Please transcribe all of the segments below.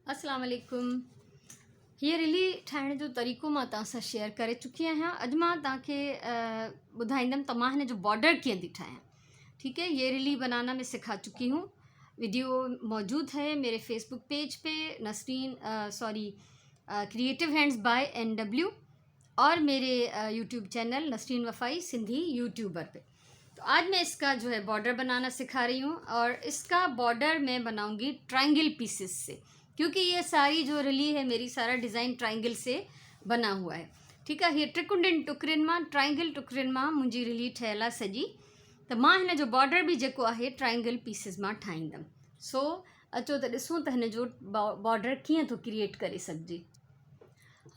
अस्सलाम वालेकुम। हीअ रिली ठाहिण जो तरीक़ो मां तव्हां सां शेयर करे चुकी आहियां। अॼु मां तव्हांखे ॿुधाईंदमि त मां हिन जो बॉर्डर कीअं थी ठाहियां। ठीक है, ये रिली बनाना मैं सिखा चुकी हूँ। वीडियो मौजूद है मेरे फेसबुक पेज पे Nasreen creative hands by NW और मेरे YouTube channel Nasreen Wafai Sindhi YouTuber पे। तो आज मैं इसका जो है बॉर्डर बनाना सिखा रही हूँ और इसका बॉर्डर मैं बनाऊँगी ट्रायंगल पीसेस से, क्योंकि ये सारी जो रिली है मेरी सारा डिज़ाइन ट्रायंगल से बना हुआ है। ठीक है, ये त्रिकुंडन टुकरनि मां ट्रायंगल टुकरनि मां मुंहिंजी रिली ठहियल आहे सॼी। त मां हिन जो बॉर्डर भी जेको आहे ट्रायंगल पीसिस मां ठाहींदमि। सो अचो त ॾिसूं त हिन जो बॉर्डर कीअं थो क्रिएट करे सघिजे।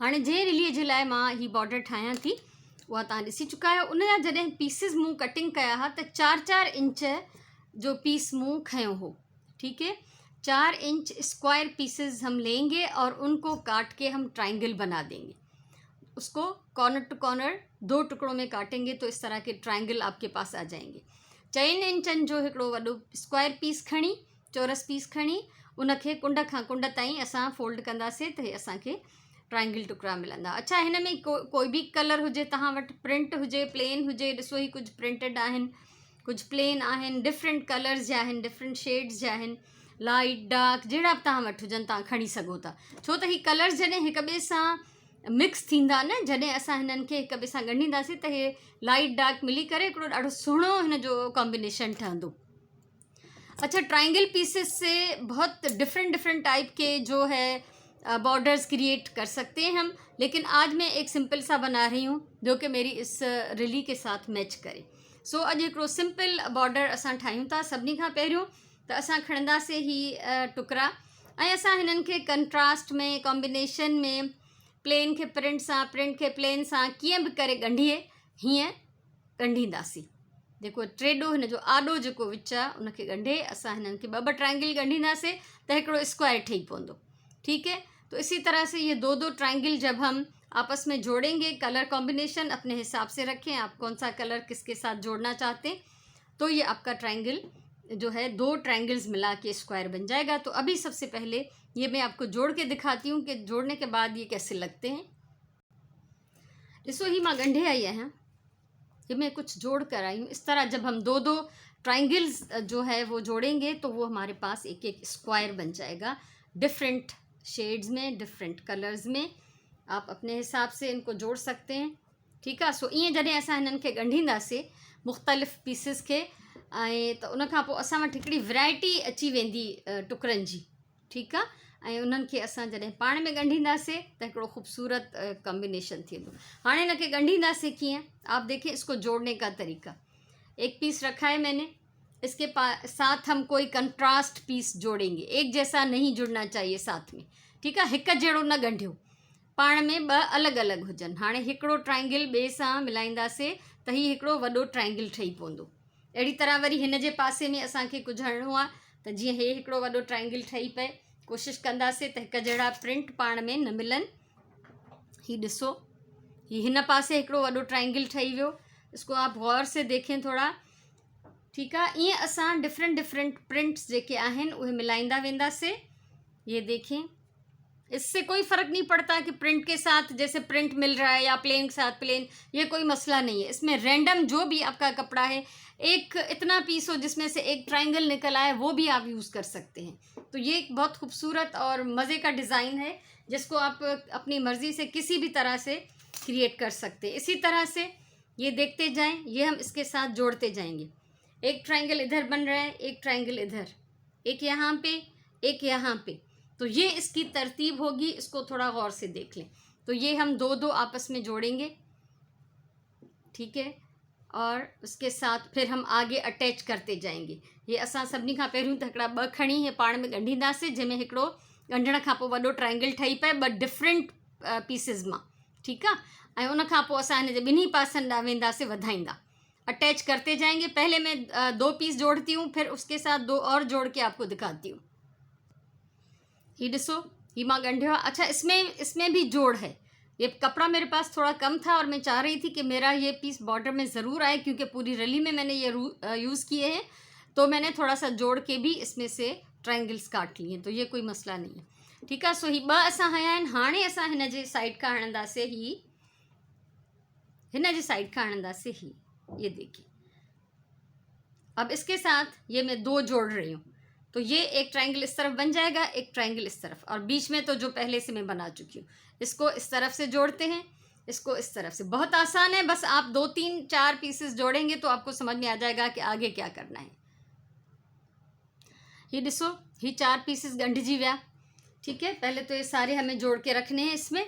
हाणे जंहिं रिलीअ जे लाइ मां ही बॉर्डर ठाहियां थी उहा तव्हां ॾिसी चुका आहियो। उन जा जॾहिं पीसिस मूं कटिंग कया हुआ त 4-4 इंच जो पीस मूं खयो हो। ठीक है, 4 इंच स्क्वायर पीसेस हम लेंगे और उनको काट के हम ट्रायंगल बना देंगे। उसको कॉर्नर टू कॉर्नर 2 टुकड़ों में काटेंगे तो इस तरह के ट्रायंगल आपके पास आ जाएंगे। 4 इंचन जो हिकिड़ो वॾो स्क्वायर पीस खणी, चौरस पीस खणी उनखे कुंड खां कुंड ताईं असां फोल्ड कंदासीं त हे असांखे ट्रायंगल टुकड़ा मिलंदा। अच्छा, हिन में कोई भी कलर हुजे तव्हां वटि, प्रिंट हुजे, प्लेन हुजे, ॾिसो ही कुछ प्रिंटेड आहिनि, कुछ प्लेन आहिनि, डिफरेंट कलर्स जा आहिनि, डिफरेंट शेड्स जा आहिनि, लाइट डार्क जहिड़ा बि तव्हां वटि हुजनि तव्हां खणी सघो था। छो त ही कलर्स जॾहिं हिक ॿिए सां मिक्स थींदा न, जॾहिं असां हिननि खे हिक ॿिए सां ॻंढींदासीं त हे लाइट डार्क मिली करे हिकिड़ो ॾाढो सुहिणो हिन जो कॉम्बिनेशन ठहंदो। अच्छा, ट्रायंगल पीसेस से बहुत डिफरेंट टाइप के जो है बॉर्डर्स क्रिएट कर सकते हैं हम, लेकिन आज मैं एक सिंपल सा बना रही हूँ जो कि मेरी इस रिली के साथ मैच करे। सो अॼु हिकिड़ो सिंपल बॉर्डर असां ठाहियूं था। सभिनी खां पहिरियों त असां खणंदासीं ही टुकड़ा ऐं असां हिननि खे कंट्रास्ट में, कॉम्बिनेशन में, प्लेन खे प्रिंट सां, प्रिंट खे प्लेन सां कीअं बि करे ॻंढिए हीअं ॻंढींदासीं। जेको टेॾो हिन जो आॾो जेको विच आहे उनखे ॻंढे असां हिननि खे ॿ ट्रायंगल ॻंढींदासीं त हिकिड़ो स्क्वायर ठही पवंदो। ठीक है, तो इसी तरह से ये 2 ट्रायंगल जब हम आपस में जोड़ेंगे, कलर कॉम्बिनेशन अपने हिसाब से रखें, आप कौन सा कलर किसके साथ जोड़ना चाहते हैं, तो ये आपका ट्रायंगल जो है 2 ट्रायंगल्स मिला के स्क्वायर बन जाएगा। तो अभी सबसे पहले ये मैं आपको जोड़ के दिखाती हूँ कि जोड़ने के बाद ये कैसे लगते हैं। ॾिसो ही मां ॻंढे आई आहियां, ये मैं कुछ जोड़ कर आई हूँ। इस तरह जब हम 2 ट्रायंगल्स जो है वो जोड़ेंगे तो वो हमारे पास एक स्क्वायर बन जाएगा, डिफरेंट शेड्स में, डिफरेंट कलर्स में। आप अपने हिसाब से इनको जोड़ सकते हैं। ठीक है, सो ईअं जॾहिं असां हिननि खे ॻंढींदासीं मुख़्तलिफ़ पीसिस खे ऐं त उन खां पोइ असां वटि हिकिड़ी वैरायटी अची वेंदी टुकड़नि जी। ठीक आहे, ऐं उन्हनि खे असां जॾहिं पाण में ॻंढींदासीं त हिकिड़ो ख़ूबसूरत कॉम्बिनेशन थींदो। हाणे हिनखे ॻंढींदासीं कीअं, आप देखिए इसको जोड़ने का तरीका। एक पीस रखा है मैंने, इसके साथ हम कोई कंट्रास्ट पीस जोड़ेंगे। एक जैसा नहीं जुड़ना चाहिए साथ में। ठीक है, हिक जहिड़ो न ॻंढियो, पाण में 2 अलॻि अलॻि हुजनि। हाणे हिकिड़ो ट्रायंगल ॿिए सां मिलाईंदासीं त ही हिकिड़ो वॾो ट्रायंगल ठही पवंदो। अहिड़ी तरह वरी हिन जे पासे में असांखे कुझु हणिणो आहे त जीअं हे हिकिड़ो वॾो ट्रायंगल ठही पए, कोशिशि कंदासीं त हिक जहिड़ा प्रिंट पाण में न मिलनि। ही ॾिसो, ही हिन पासे हिकिड़ो वॾो ट्रायंगल ठही वियो, इसको आप गौर से देखें थोड़ा। ठीक है, ईअं असां डिफरेंट प्रिंट्स जेके आहिनि उहे मिलाईंदा वेंदासीं। ये देखें, इससे कोई फ़र्क नहीं पड़ता कि प्रिंट के साथ जैसे प्रिंट मिल रहा है या प्लेन के साथ प्लेन, ये कोई मसला नहीं है। इसमें रैंडम जो भी आपका कपड़ा है, एक इतना पीस हो जिसमें से एक ट्रायंगल निकल आए, वो भी आप यूज़ कर सकते हैं। तो ये एक बहुत खूबसूरत और मज़े का डिज़ाइन है जिसको आप अपनी मर्ज़ी से किसी भी तरह से क्रिएट कर सकते हैं। इसी तरह से ये देखते जाएँ, ये हम इसके साथ जोड़ते जाएंगे। एक ट्रायंगल इधर बन रहा है, एक ट्रायंगल इधर, एक यहाँ पे, एक यहाँ पे। तो ये इसकी तरतीब होगी, इसको थोड़ा गौर से देख लें। तो ये हम 2 आपस में जोड़ेंगे। ठीक है, और उसके साथ फिर हम आगे अटैच करते जाएंगे। ये असां सभिनी खां पहिरियों त हिकिड़ा 2 खणी हे पाण में ॻंढींदासीं, जंहिंमें हिकिड़ो ॻंढण खां पोइ वॾो ट्रायंगल ठही पए 2 डिफरेंट पीसिस मां। ठीक आहे, ऐं उन खां पोइ असां हिन जे ॿिन्ही पासनि ॾांहुं वेंदासीं वधाईंदा, अटैच करते जाएंगे। पहले मैं 2 पीस जोड़ती हूँ, फिर उसके साथ 2 और जोड़ के आपको दिखाती हूँ। ही ॾिसो, ही मां ॻंढियो आहे। अच्छा, इसमें भी जोड़ है। ये कपड़ा मेरे पास थोड़ा कम था और मैं चाह रही थी कि मेरा ये पीस बॉर्डर में ज़रूर आए, क्योंकि पूरी रली में मैंने ये यूज़ किए हैं, तो मैंने थोड़ा सा जोड़ के भी इसमें से ट्रायंगल्स काट लिए, तो ये कोई मसला नहीं है। ठीक है। सो ही ब असां हया आहिनि। हाणे असां हिन जे साइड खां हणंदासीं ही, हिन जे साइड खां हणंदासीं ही, ये देखिए। अब इसके साथ ये मैं 2 जोड़ रही हूँ, तो ये एक ट्रायंगल इस तरफ बन जाएगा, एक ट्रायंगल इस तरफ, और बीच में तो जो पहले से मैं बना चुकी हूँ। इसको इस तरफ से जोड़ते हैं, इसको इस तरफ से। बहुत आसान है, बस आप 2 3 4 पीसेस जोड़ेंगे तो आपको समझ में आ जाएगा कि आगे क्या करना है। ये ॾिसो, ये 4 पीसेस गंढिजी विया। ठीक है, पहले तो ये सारे हमें जोड़ के रखने हैं इसमें,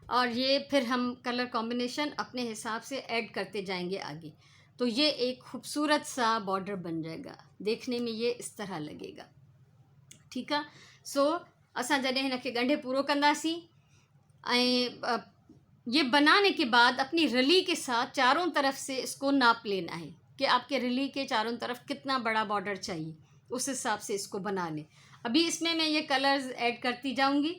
और ये फिर हम कलर कॉम्बिनेशन अपने हिसाब से ऐड करते जाएंगे आगे। तो ये एक खूबसूरत सा बॉर्डर बन जाएगा, देखने में ये इस तरह लगेगा। ठीक है। सो असां जॾहिं हिनखे ॻंढे पूरो कंदासीं, ऐं ये बनाने के बाद अपनी रली के साथ चारों तरफ से इसको नाप लेना है कि आपके रली के चारों तरफ कितना बड़ा बॉर्डर चाहिए, उस हिसाब से इसको बना लें। अभी इसमें मैं ये कलर्स ऐड करती जाऊंगी,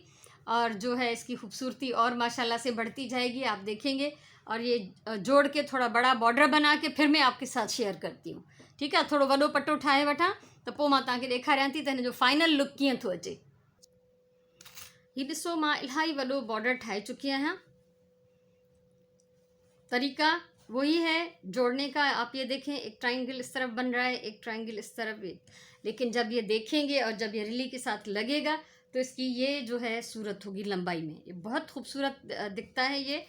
और जो है इसकी खूबसूरती और माशाल्लाह से बढ़ती जाएगी, आप देखेंगे। और ये जोड़ के थोड़ा बड़ा बॉर्डर बना के फिर मैं आपके साथ शेयर करती हूँ। ठीक है, थोड़ो वॾो पटो ठाहे वठां त पोइ मां तव्हांखे ॾेखारियां थी त हिन जो फाइनल लुक कीअं थो अचे। ही ॾिसो, मां इलाही वॾो बॉर्डर ठाहे चुकी आहियां। तरीका वही है जोड़ने का। आप ये देखें, एक ट्रायंगल इस तरफ बन रहा है, एक ट्रायंगल इस तरफ भी। लेकिन जब ये देखेंगे और जब ये रिली के साथ लगेगा तो इसकी ये जो है सूरत होगी लंबाई में, ये बहुत खूबसूरत दिखता है ये।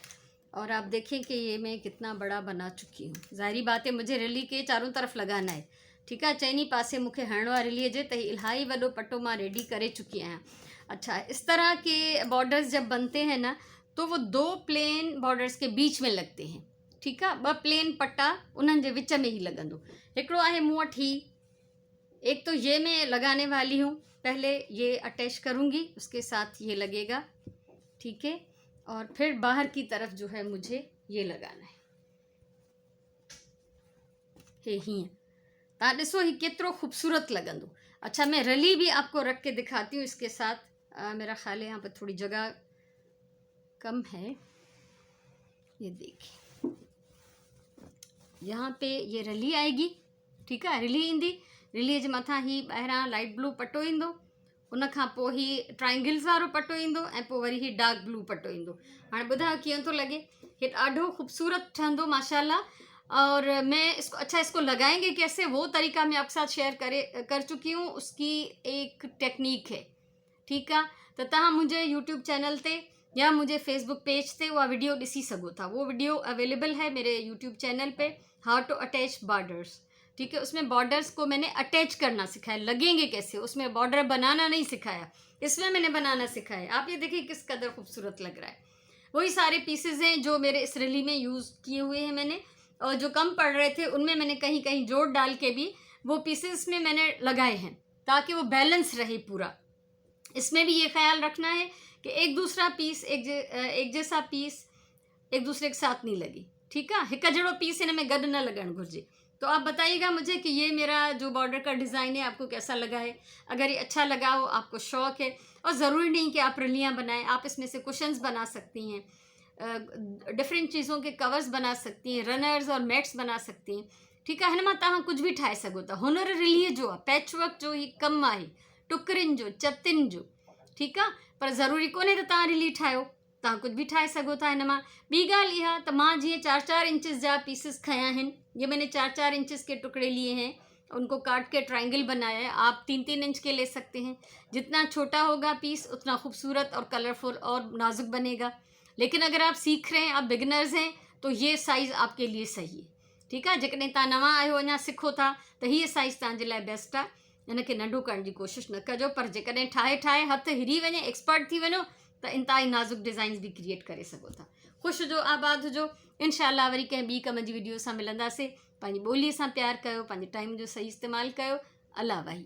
और आप देखें कि ये मैं कितना बड़ा बना चुकी हूँ। ज़ाहिरी बात है, मुझे रिली के चारों तरफ लगाना है। ठीक है, चइनी पासे मूंखे हणणो आहे रिलीअ जे, त इलाही वॾो पट्टो मां रेडी करे चुकी आहियां। अच्छा, इस तरह के बॉर्डर्स जब बनते हैं ना, तो वो 2 प्लेन बॉर्डर्स के बीच में लगते हैं। ठीक है, 2 प्लेन पट्टा उन्हनि जे विच में ही लॻंदो। हिकिड़ो आहे मूं वटि ही, एक तो ये मैं लगाने वाली हूँ। पहले ये अटैच करूँगी, उसके साथ ये लगेगा। ठीक है, और फिर बाहर की तरफ जो है मुझे ये लगाना है। हे हीअं तव्हां ॾिसो ही केतिरो ख़ूबसूरत लॻंदो। अच्छा, मैं रली भी आपको रख के दिखाती हूँ इसके साथ। मेरा ख्याल है यहाँ पर थोड़ी जगह कम है। ये देखिए, यहाँ पे ये रली आएगी। ठीक है, रली ईंदी, रिलीअ जे मथां ही ॿाहिरां लाइट ब्लू पट्टो ईंदो, उन खां पोइ ही ट्रायंगल्स वारो पट्टो ईंदो, ऐं पोइ वरी ही डार्क ब्लू पट्टो ईंदो। हाणे ॿुधायो कीअं थो लॻे। ये ॾाढो खूबसूरत ठहंदो माशाल्लाह। और मैं इसको, अच्छा इसको लगाएंगे कैसे, वो तरीका मैं आपके साथ शेयर कर चुकी हूँ। उसकी एक टेक्निक है। ठीक है, तो तव्हां मुंहिंजे यूट्यूब चैनल ते या मुझे फेसबुक पेज पे वह वीडियो ॾिसी सघो था। वो वीडियो अवेलेबल है मेरे यूट्यूब चैनल पे, हाउ टू अटैच बॉर्डर्स। ठीक है, उसमें बॉर्डर्स को मैंने अटैच करना सिखाया, लगेंगे कैसे, उसमें बॉर्डर बनाना नहीं सिखाया, इसमें मैंने बनाना सिखाया। आप ये देखिए किस कदर खूबसूरत लग रहा है। वही सारे पीसेस हैं जो मेरे इस रली में यूज़ किए हुए हैं मैंने, और जो कम पड़ रहे थे उनमें मैंने कहीं कहीं जोड़ डाल के भी वो पीसेस में मैंने लगाए हैं, ताकि वो बैलेंस रहे पूरा। इसमें भी ये ख्याल रखना है कि एक दूसरा पीस, एक जैसा पीस एक दूसरे के साथ नहीं लगे। ठीक है, हिक जड़ो पीस इन में गॾु न लगण घुर्जे। तो आप बताइएगा मुझे कि ये मेरा जो बॉर्डर का डिज़ाइन है आपको कैसा लगा है। अगर ये अच्छा लगा हो, आपको शौक़ है, और ज़रूरी नहीं कि आप रलियाँ बनाएं, आप इसमें से कुशन्स बना सकती हैं, डिफरेंट चीज़ों के कवर्स बना सकती हैं, रनर्स और मैट्स बना सकती हैं। ठीक है, हिन मां तव्हां कुछ भी ठाहे सघो था। हुनर रिलीअ जो आहे, पैचवर्क जो ही कमु आहे, टुकरिन जो, चतिन जो। ठीक है, पर ज़रूरी कोन्हे त तव्हां रिली ठाहियो, तव्हां कुछ भी ठाहे सघो था हिन मां। ॿी ॻाल्हि इहा त मां जीअं 4-4 इंचज़ जा पीसेस खया आहिनि, ये मैंने 4-4 इंचज़ के टुकड़े लिए हैं, उनको काट के ट्रायंगल बनाया है। आप 3-3 इंच के ले सकते हैं। जितना छोटा होगा पीस उतना खूबसूरत और कलरफुल और नाजुक बनेगा। लेकिन अगर आप सीख रहे हैं, आप बिगिनर्स हैं, तो ये साइज़ आपके लिए सही है। ठीक है, जेकॾहिं तव्हां नवां आहियो, अञा सिखो था, त हीअ साइज़ तव्हांजे लाइ बेस्ट आहे। इनखे नंढो करण जी कोशिशि न कजो, पर जेकॾहिं ठाहे ठाहे हथ हिरी वञे, एक्सपर्ट थी वञो, त इंतहाई नाज़ुक डिज़ाइन्स भी क्रिएट करे सघो था। ख़ुशि हुजो, आबाद हुजो। इंशाअल्लाह वरी कंहिं ॿी कम जी वीडियो सां मिलंदासीं। पंहिंजी ॿोलीअ सां प्यार कयो, पंहिंजे टाइम जो सही इस्तेमालु कयो। अल्लाह वाही।